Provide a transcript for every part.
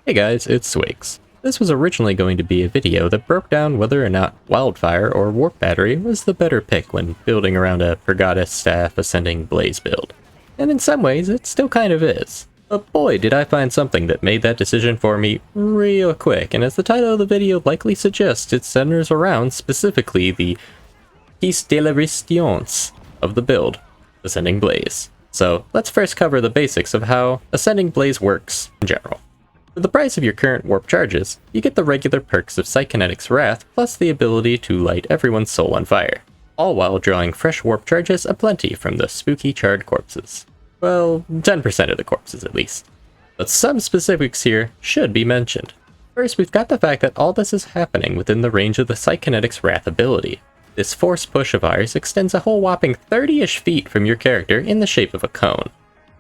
Hey guys, it's Swigs. This was originally going to be a video that broke down whether or not Wildfire or Warp Battery was the better pick when building around a Purgatus Staff Ascendant Blaze build. And in some ways, it still kind of is. But boy, did I find something that made that decision for me real quick, and as the title of the video likely suggests, it centers around specifically the piece de la résistance of the build, Ascending Blaze. So let's first cover the basics of how Ascending Blaze works in general. For the price of your current warp charges, you get the regular perks of Psychonetic's Wrath plus the ability to light everyone's soul on fire, all while drawing fresh warp charges aplenty from the spooky charred corpses. Well, 10% of the corpses at least. But some specifics here should be mentioned. First, we've got the fact that all this is happening within the range of the Psychonetic's Wrath ability. This force push of ours extends a whole whopping 30-ish feet from your character in the shape of a cone.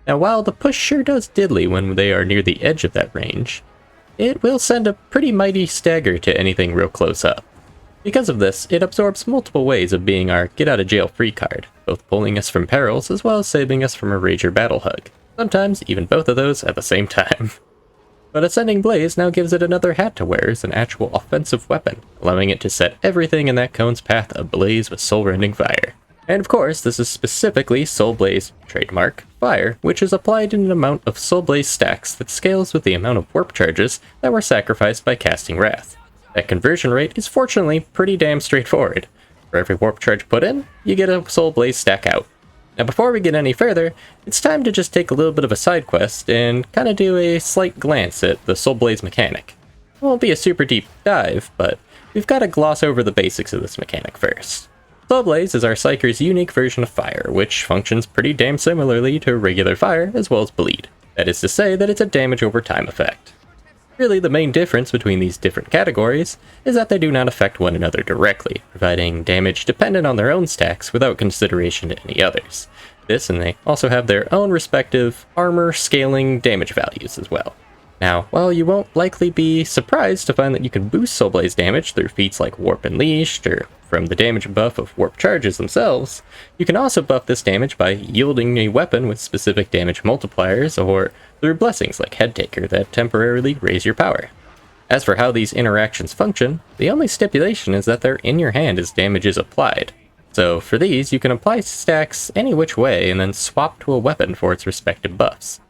Now, while the push sure does diddly when they are near the edge of that range, it will send a pretty mighty stagger to anything real close up. Because of this, it absorbs multiple ways of being our get-out-of-jail-free card, both pulling us from perils as well as saving us from a Rager battle hug. Sometimes even both of those at the same time. But Ascending Blaze now gives it another hat to wear as an actual offensive weapon, allowing it to set everything in that cone's path ablaze with soul-rending fire. And of course, this is specifically Soulblaze trademark Fire, which is applied in an amount of Soulblaze stacks that scales with the amount of warp charges that were sacrificed by casting Wrath. That conversion rate is fortunately pretty damn straightforward. For every warp charge put in, you get a Soulblaze stack out. Now before we get any further, it's time to just take a little bit of a side quest and kind of do a slight glance at the Soulblaze mechanic. It won't be a super deep dive, but we've got to gloss over the basics of this mechanic first. Soulblaze is our Psyker's unique version of fire, which functions pretty damn similarly to regular fire as well as bleed. That is to say that it's a damage over time effect. Really, the main difference between these different categories is that they do not affect one another directly, providing damage dependent on their own stacks without consideration to any others. This, and they also have their own respective armor scaling damage values as well. Now, while you won't likely be surprised to find that you can boost Soulblaze damage through feats like Warp Unleashed, or from the damage buff of warp charges themselves, you can also buff this damage by yielding a weapon with specific damage multipliers, or through blessings like Headtaker that temporarily raise your power. As for how these interactions function, the only stipulation is that they're in your hand as damage is applied. So for these, you can apply stacks any which way and then swap to a weapon for its respective buffs.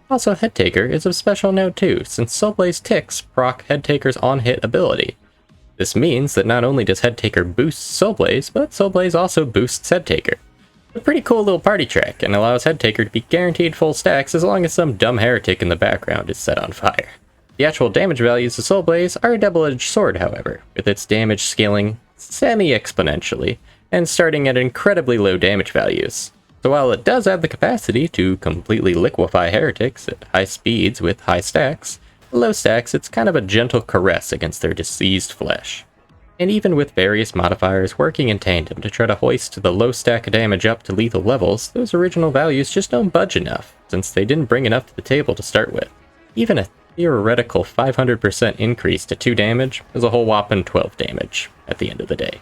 Also, Headtaker is of special note too, since Soulblaze ticks proc Headtaker's on-hit ability. This means that not only does Headtaker boost Soulblaze, but Soulblaze also boosts Headtaker. A pretty cool little party trick, and allows Headtaker to be guaranteed full stacks as long as some dumb heretic in the background is set on fire. The actual damage values of Soulblaze are a double-edged sword, however, with its damage scaling semi-exponentially, and starting at incredibly low damage values. So while it does have the capacity to completely liquefy heretics at high speeds with high stacks, at low stacks it's kind of a gentle caress against their diseased flesh. And even with various modifiers working in tandem to try to hoist the low stack damage up to lethal levels, those original values just don't budge enough, since they didn't bring enough to the table to start with. Even a theoretical 500% increase to 2 damage is a whole whopping 12 damage at the end of the day.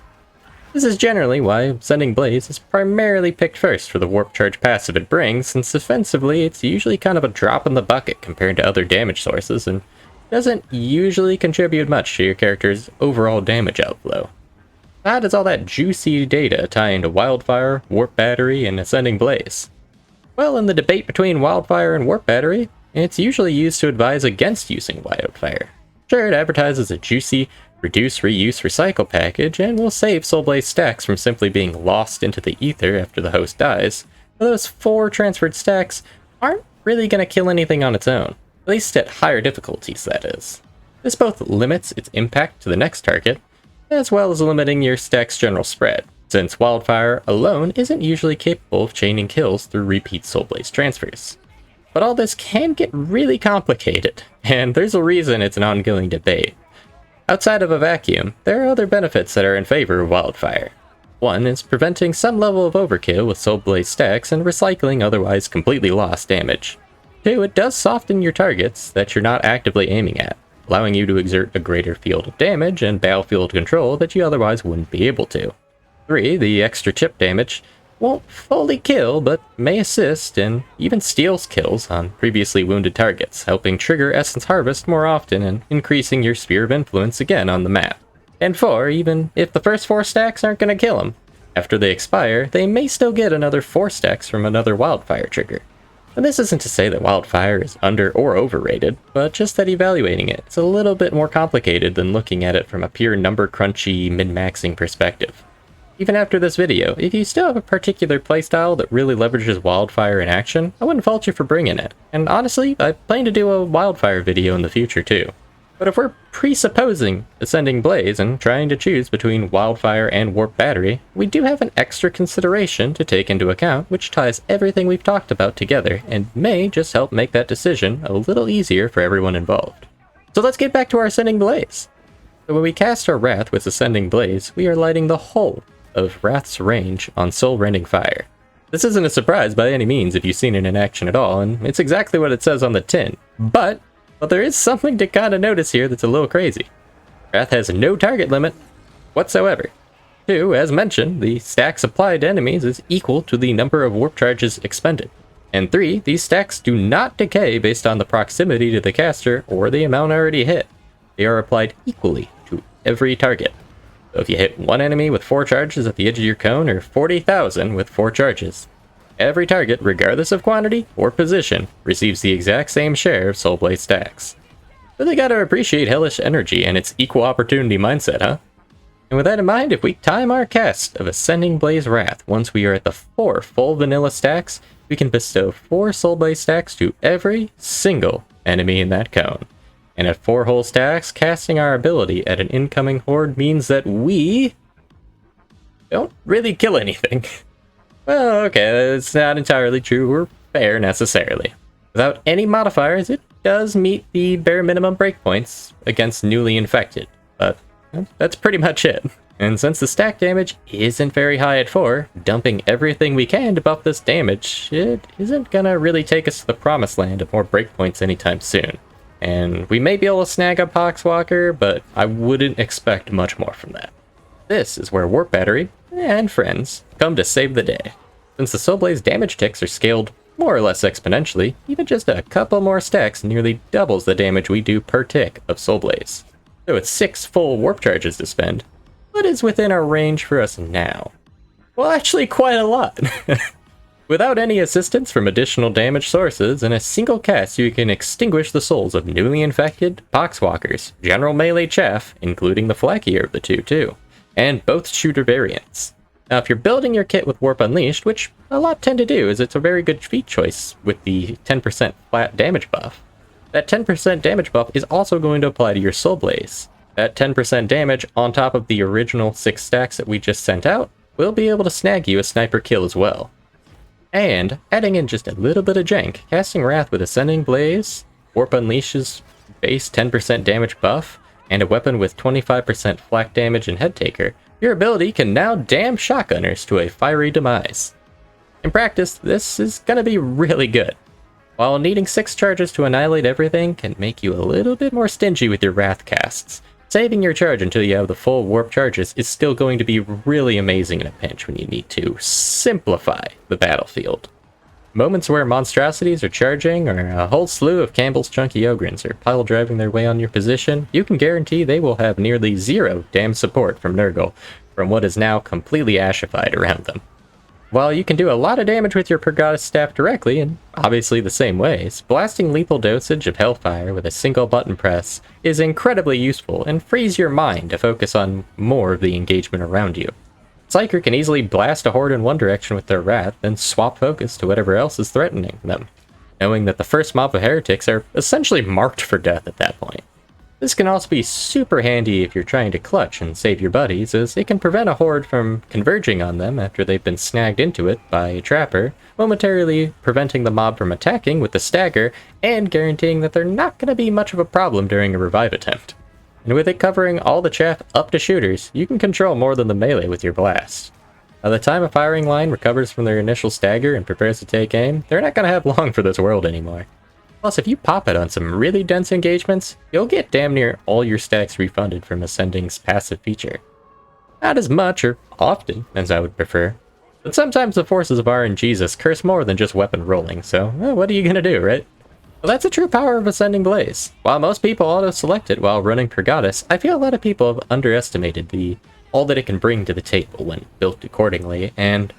This is generally why Ascending Blaze is primarily picked first for the warp charge passive it brings, since defensively it's usually kind of a drop in the bucket compared to other damage sources, and doesn't usually contribute much to your character's overall damage outflow. How does all that juicy data tie into Wildfire, Warp Battery, and Ascending Blaze? Well, in the debate between Wildfire and Warp Battery, it's usually used to advise against using Wildfire. Sure, it advertises a juicy reduce, reuse, recycle package, and will save Soulblaze stacks from simply being lost into the ether after the host dies, but those 4 transferred stacks aren't really going to kill anything on its own, at least at higher difficulties, that is. This both limits its impact to the next target, as well as limiting your stack's general spread, since Wildfire alone isn't usually capable of chaining kills through repeat Soulblaze transfers. But all this can get really complicated, and there's a reason it's an ongoing debate. Outside of a vacuum, there are other benefits that are in favor of Wildfire. One is preventing some level of overkill with Soulblaze stacks and recycling otherwise completely lost damage. 2, it does soften your targets that you're not actively aiming at, allowing you to exert a greater field of damage and battlefield control that you otherwise wouldn't be able to. 3, the extra chip damage won't fully kill, but may assist and even steals kills on previously wounded targets, helping trigger Essence Harvest more often and increasing your Sphere of Influence again on the map. And 4, even if the first 4 stacks aren't going to kill them, after they expire, they may still get another 4 stacks from another Wildfire trigger. And this isn't to say that Wildfire is under or overrated, but just that evaluating it is a little bit more complicated than looking at it from a pure number crunchy min-maxing perspective. Even after this video, if you still have a particular playstyle that really leverages Wildfire in action, I wouldn't fault you for bringing it. And honestly, I plan to do a Wildfire video in the future too. But if we're presupposing Ascendant Blaze and trying to choose between Wildfire and Warp Battery, we do have an extra consideration to take into account which ties everything we've talked about together and may just help make that decision a little easier for everyone involved. So let's get back to our Ascendant Blaze. So when we cast our Wrath with Ascendant Blaze, we are lighting the whole of Wrath's range on Soul Rending Fire. This isn't a surprise by any means if you've seen it in action at all, and it's exactly what it says on the tin. But there is something to kind of notice here that's a little crazy. Wrath has no target limit whatsoever. 2, as mentioned, the stacks applied to enemies is equal to the number of warp charges expended. And 3, these stacks do not decay based on the proximity to the caster or the amount already hit. They are applied equally to every target. So if you hit one enemy with 4 charges at the edge of your cone, or 40,000 with 4 charges, every target, regardless of quantity or position, receives the exact same share of Soulblaze stacks. Really gotta appreciate Hellish Energy and its equal opportunity mindset, huh? And with that in mind, if we time our cast of Ascendant Blaze Wrath once we are at the 4 full vanilla stacks, we can bestow 4 Soulblaze stacks to every single enemy in that cone. And at 4 whole stacks, casting our ability at an incoming horde means that we don't really kill anything. Well, okay, that's not entirely true or fair necessarily. Without any modifiers, it does meet the bare minimum breakpoints against newly infected, but that's pretty much it. And since the stack damage isn't very high at 4, dumping everything we can to buff this damage, it isn't gonna really take us to the promised land of more breakpoints anytime soon. And we may be able to snag a Poxwalker, but I wouldn't expect much more from that. This is where Warp Battery and friends come to save the day. Since the Soulblaze damage ticks are scaled more or less exponentially, even just a couple more stacks nearly doubles the damage we do per tick of Soulblaze. So it's 6 full warp charges to spend, but is within our range for us now. Well, actually quite a lot. Without any assistance from additional damage sources, in a single cast you can extinguish the souls of newly infected, Poxwalkers, general melee chaff, including the flackier of the two too, and both shooter variants. Now if you're building your kit with Warp Unleashed, which a lot tend to do as it's a very good feat choice with the 10% flat damage buff, that 10% damage buff is also going to apply to your Soulblaze. That 10% damage on top of the original 6 stacks that we just sent out will be able to snag you a sniper kill as well. And, adding in just a little bit of jank, casting Wrath with Ascending Blaze, Warp Unleashes base 10% damage buff, and a weapon with 25% flak damage and head taker, your ability can now damn shotgunners to a fiery demise. In practice, this is gonna be really good. While needing 6 charges to annihilate everything can make you a little bit more stingy with your Wrath casts, saving your charge until you have the full warp charges is still going to be really amazing in a pinch when you need to simplify the battlefield. Moments where monstrosities are charging, or a whole slew of Campbell's Chunky Ogrins are pile driving their way on your position, you can guarantee they will have nearly 0 damn support from Nurgle from what is now completely ashified around them. While you can do a lot of damage with your Purgatus Staff directly, in obviously the same ways, blasting lethal dosage of Hellfire with a single button press is incredibly useful and frees your mind to focus on more of the engagement around you. Psyker can easily blast a horde in one direction with their Wrath, then swap focus to whatever else is threatening them, knowing that the first mob of heretics are essentially marked for death at that point. This can also be super handy if you're trying to clutch and save your buddies, as it can prevent a horde from converging on them after they've been snagged into it by a trapper, momentarily preventing the mob from attacking with the stagger, and guaranteeing that they're not going to be much of a problem during a revive attempt. And with it covering all the chaff up to shooters, you can control more than the melee with your blast. By the time a firing line recovers from their initial stagger and prepares to take aim, they're not going to have long for this world anymore. Plus, if you pop it on some really dense engagements, you'll get damn near all your stacks refunded from Ascending's passive feature. Not as much or often as I would prefer, but But sometimes the forces of RNGesus curse more than just weapon rolling, so what are you gonna do, right? Well, that's the true power of Ascending Blaze. While most people auto-select it while running Purgatus, I feel a lot of people have underestimated all that it can bring to the table when built accordingly, and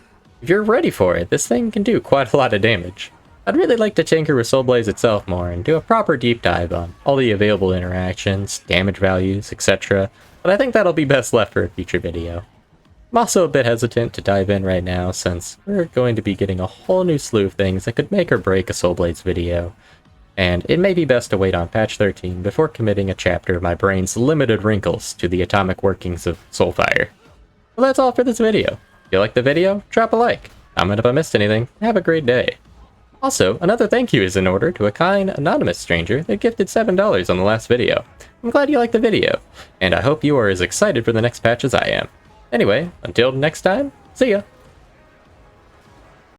if you're ready for it, this thing can do quite a lot of damage. I'd really like to tinker with Soulblaze itself more and do a proper deep dive on all the available interactions, damage values, etc., but I think that'll be best left for a future video. I'm also a bit hesitant to dive in right now since we're going to be getting a whole new slew of things that could make or break a Soulblaze video, and it may be best to wait on patch 13 before committing a chapter of my brain's limited wrinkles to the atomic workings of Soulfire. Well, that's all for this video. If you liked the video, drop a like, comment if I missed anything, have a great day. Also, another thank you is in order to a kind, anonymous stranger that gifted $7 on the last video. I'm glad you liked the video, and I hope you are as excited for the next patch as I am. Anyway, until next time, see ya!